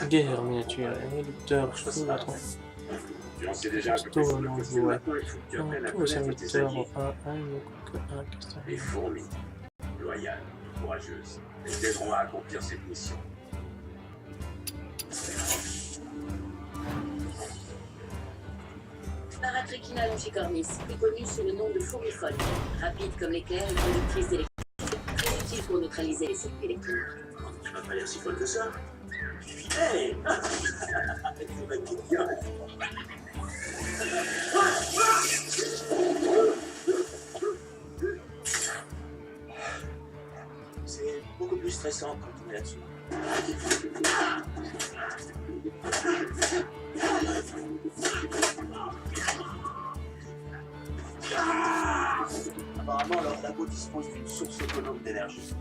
Guerre miniature, réducteur, fou, attends. Tu en sais déjà un peu plus Pisto, sur le non, costume, ouais. maintenant il faut que tu apprennes à Tout au connaître tes serviteur, alliés. 1, il me coûte 1, qu'est-ce que Les fourmis, loyales, courageuses, elles t'aideront à accomplir cette mission. Paratrechina longicornis, plus connue sous le nom de fourmi folle. Rapide comme l'éclair et productrice d'électricité. Très utile pour neutraliser les circuits électriques. Tu m'as pas l'air si folle que ça. Hey. Tu vas tout bien. C'est beaucoup plus stressant quand on est là-dessus. Apparemment, leur labo dispose d'une source autonome d'énergie.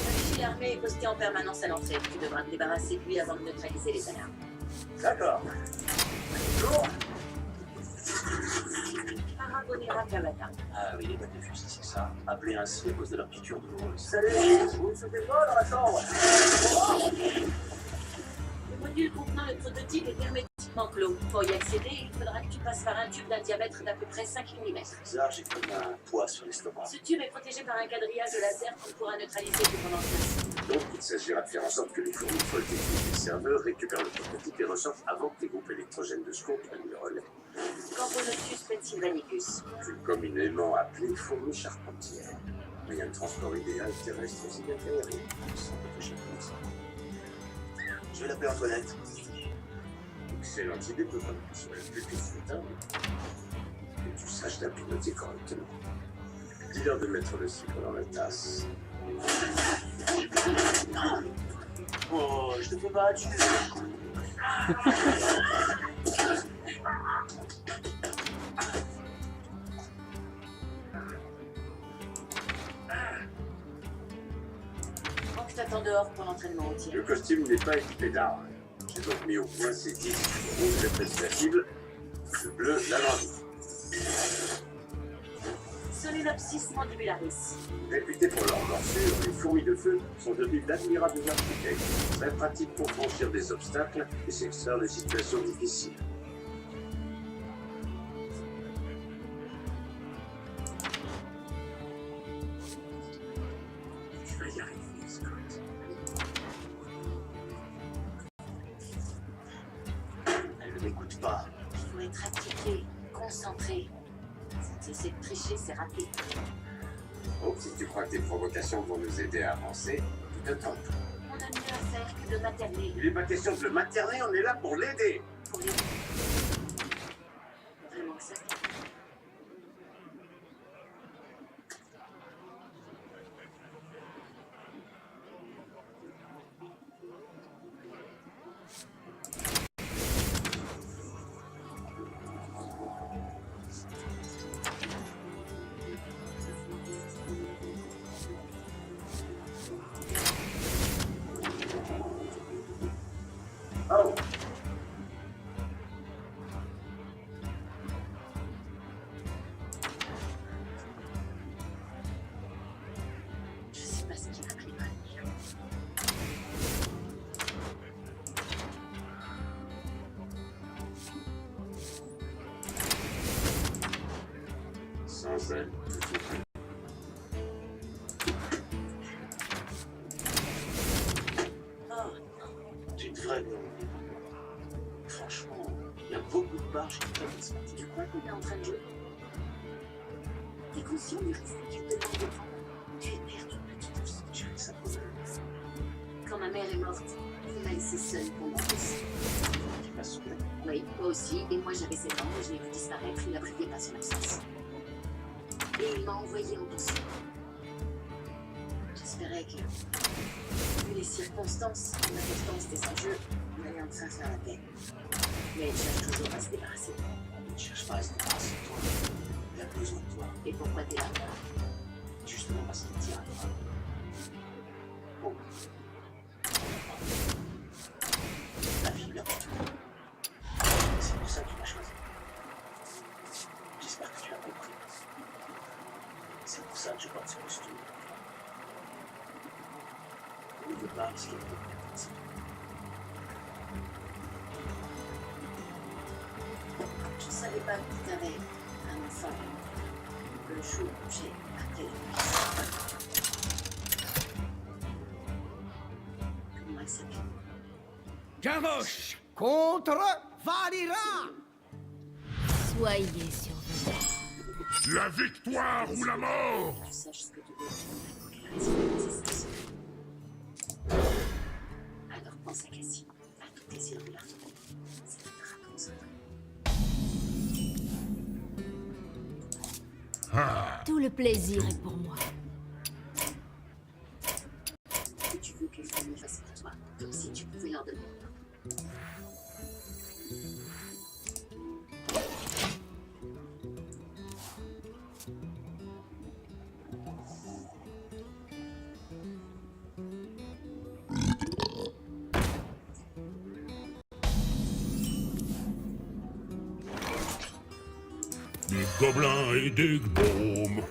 Un vigile armé est posté en permanence à l'entrée. Tu devras te débarrasser de lui avant de neutraliser les alarmes. D'accord. Bonjour. Aragonera cavata. Ah oui, les boîtes de fusil, c'est ça. Appelé ainsi à cause de leur piqûre douloureuse. Salut, vous me souhaitez quoi dans la chambre? Le module contenant le prototype est hermétiquement clos. Pour y accéder, il faudra que tu passes par un tube d'un diamètre d'à peu près 5 mm. Bizarre, j'ai comme un poids sur l'estomac. Ce tube est protégé par un quadrillage de laser qu'on pourra neutraliser pendant ce Donc, il s'agira de faire en sorte que les fourmis folles techniques des serveurs récupèrent le prototype et ressortent avant que les groupes électrogènes de secours prennent le relais. Camponotus pennsylvanicus. Plus communément appelée fourmi charpentière. Moyen de transport idéal terrestre aussi bien qu'aérien. Sans protéger le risque. Je vais l'appeler Antoinette. Excellente idée, peut-être que ce soit plutôt souhaitable. Que tu saches la piloter correctement. Dis-leur de mettre le sucre dans la tasse. Oh, je te fais pas dessus. Quand je t'attends dehors pour l'entraînement au tir. Le costume n'est pas équipé d'armes. J'ai donc mis au point ces disques rouge réfléchissent la cible, le bleu l'agrandit. Solenopsis mandibularis. Réputés pour leur morsure, les fourmis de feu sont devenues d'admirables architectes, très pratiques pour franchir des obstacles et s'extraire de situations difficiles. Tu vas y arriver, Scott. Elle ne m'écoute pas. Il faut être appliqué, concentré. Si tu essaies de tricher, c'est raté. Oh, si tu crois que tes provocations vont nous aider à avancer, tu te trompes. On a mieux à faire que de materner. Il n'est pas question de le materner, on est là pour l'aider. Pour les... Vraiment que ça. Oh! Je sais pas ce qui m'a pris mal. Sans elle, je souffre. Oh, Tu te ferais non. Franchement, il y a beaucoup de marge qui peuvent se sentir. tu crois qu'on est en train de jouer? T'es conscient du risque que tu te demandes de prendre? Tu es père d'une petite fille. Je fais ça pour elle. Quand ma mère est morte, il m'a laissé seule pour mon fils. Tu m'as sauvé. Oui, moi aussi, et moi j'avais 7 ans, et je l'ai vu disparaître, il a brillé par son absence. Et il m'a envoyé en douce. J'espérais que, vu les circonstances, l'importance des enjeux, on allait enfin faire la paix. Mais il cherche toujours à se débarrasser de moi. Il ne cherche pas à se débarrasser de toi. Il a besoin de toi. Et pourquoi t'es là? Justement parce qu'il tient à toi. Oh. La vie lui apporte tout. C'est pour ça que tu m'as choisi. J'espère que tu as compris. C'est pour ça que je porte ce costume. Je ne veux pas risquer de te perdre, c'est tout. savais pas que t'avais un enfant le jour où j'ai appelé. Comment elle s'appelle? Jamosh contre Valira. Soyez surveillants. La victoire ou la mort! Tu saches ce que tu dois faire pour la coopérative. Alors pense à Cassie, à tous tes cellules. C'est un drapeau central. Tout le plaisir est pour moi. Que tu veux que les familles fassent pour toi, comme si tu pouvais leur donner. Des gobelins et des gnomes.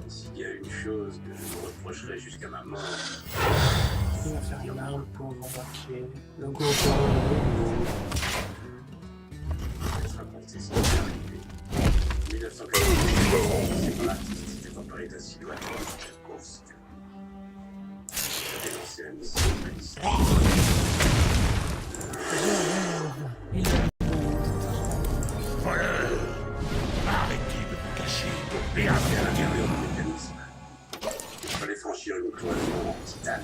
S'il y a une chose que je me reprocherais jusqu'à ma mort, Il va faire une arme pour embarquer le gobelin. je te raconter ce qui m'est arrivé. 1998, c'est pas c'était emparé d'un silo à Kursk. J'avais lancé la mission Alice. Arrêtez de vous cacher et À affronter. l'intérieur du mécanisme, il fallait franchir une cloison en titane.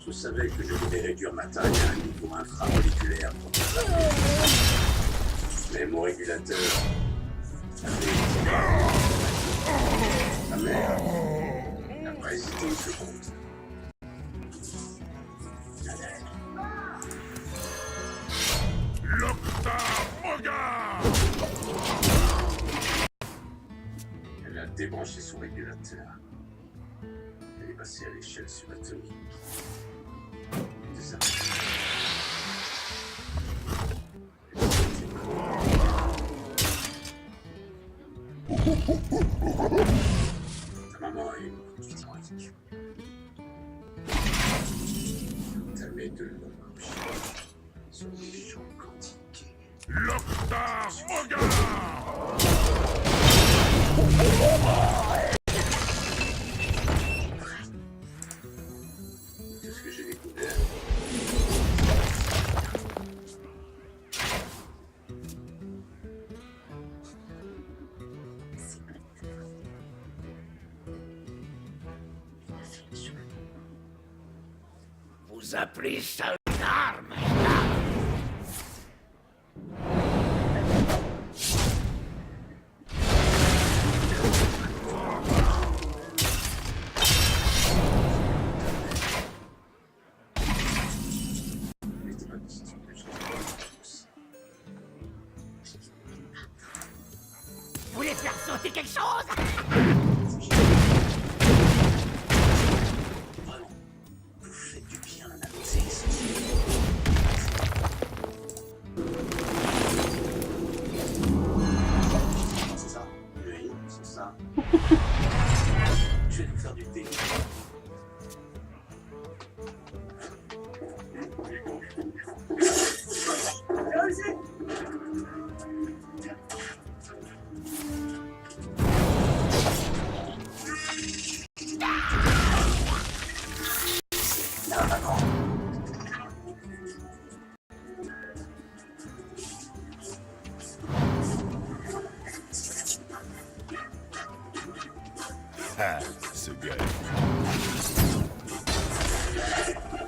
Je savais que je devais réduire ma taille à un niveau inframoléculaire pour me frapper. Mais mon régulateur avait ma mère n'a pas hésité une seconde. L'Octa-Moga! Elle a débranché son régulateur. Elle est passée à l'échelle subatomique. C'est ça. Ta maman est morte tragique. Ta met de l'eau sur les champs quantiques. L'Octa-Moga! Tout ce que j'ai découvert. C'est pas de ta faute. Il a fait le choix. Vous appelez ça une arme? Il n'était pas question que je réponse. Vous voulez faire sauter quelque chose? Vraiment, vous faites du bien à causer ici. C'est ça? Oui, c'est ça. Je vais nous faire du thé. Ah, ce gars.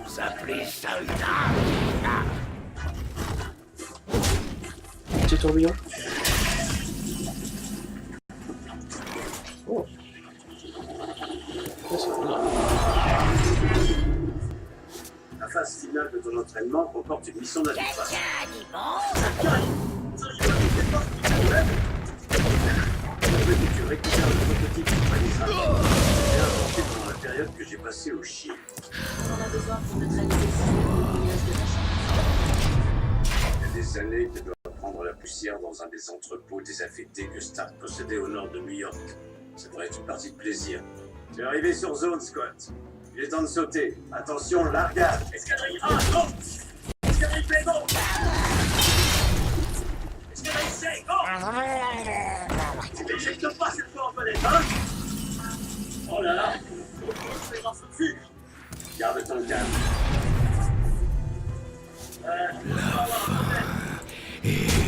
Vous appelez ça une arme? Petit tourbillon. Oh. C'est ça, là. La phase finale de ton entraînement comporte une mission d'interface. Je veux que tu récupères le prototype de Vanessa. J'ai inventé pendant la période que j'ai passée au Chili. On en a besoin pour neutraliser le système de brillage de la chambre. Il y a des années qu'elle doit prendre la poussière dans un des entrepôts désaffectés que Stark possédait au nord de New York. Ça devrait être une partie de plaisir. Tu es arrivé sur zone, Scott. Il est temps de sauter. Attention, largade. Escadrille A, go! Escadrille B, go! Escadrille C, go! N'éjecte pas cette fois en fenêtre, hein? Oh là là! C'est dans ce fût! Garde ton calme. On va avoir un problème.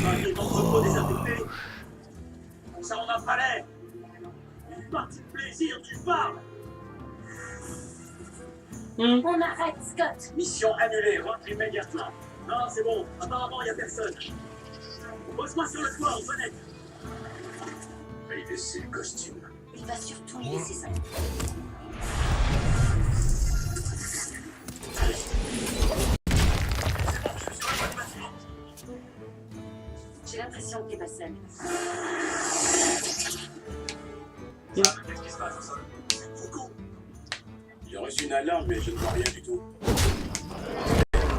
Un entrepôt désaffecté. Ça en a palais. Une partie de plaisir, tu parles. On arrête, Scott. Mission annulée, rentre immédiatement. Non, c'est bon, apparemment il n'y a personne. Pose-moi sur le toit, aux fenêtres. Va y laisser le costume. Il va surtout y laisser ça. J'ai l'impression qu'il est pas seul. Qu'est-ce qui se passe, ça? Coucou. J'ai reçu une alarme, mais je ne vois rien du tout.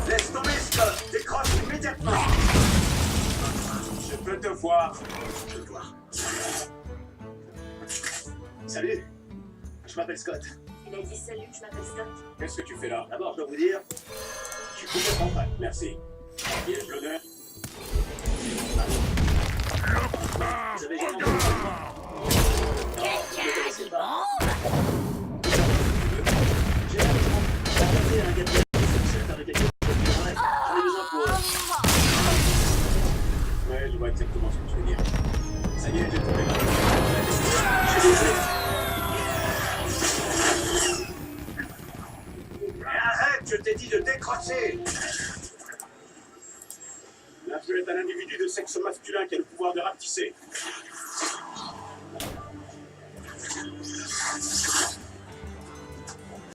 Laisse tomber, Scott. Décroche immédiatement. Je peux te voir. Je peux te voir. Salut, je m'appelle Scott. Il a dit salut, je m'appelle Scott. Qu'est-ce que tu fais là? D'abord, je dois vous dire, je suis complètement prêt. Merci. Qui est l'honneur? Vous avez jamais entendu parler. J'ai inventé un gadget succès avec lequel je peux travailler. J'en ai besoin pour... Ouais, je vois exactement ce que tu veux dire. Ça y est, j'ai trouvé. Mais arrête, je t'ai dit de décrocher. L'influx est un individu de sexe masculin qui a le pouvoir de rapetisser.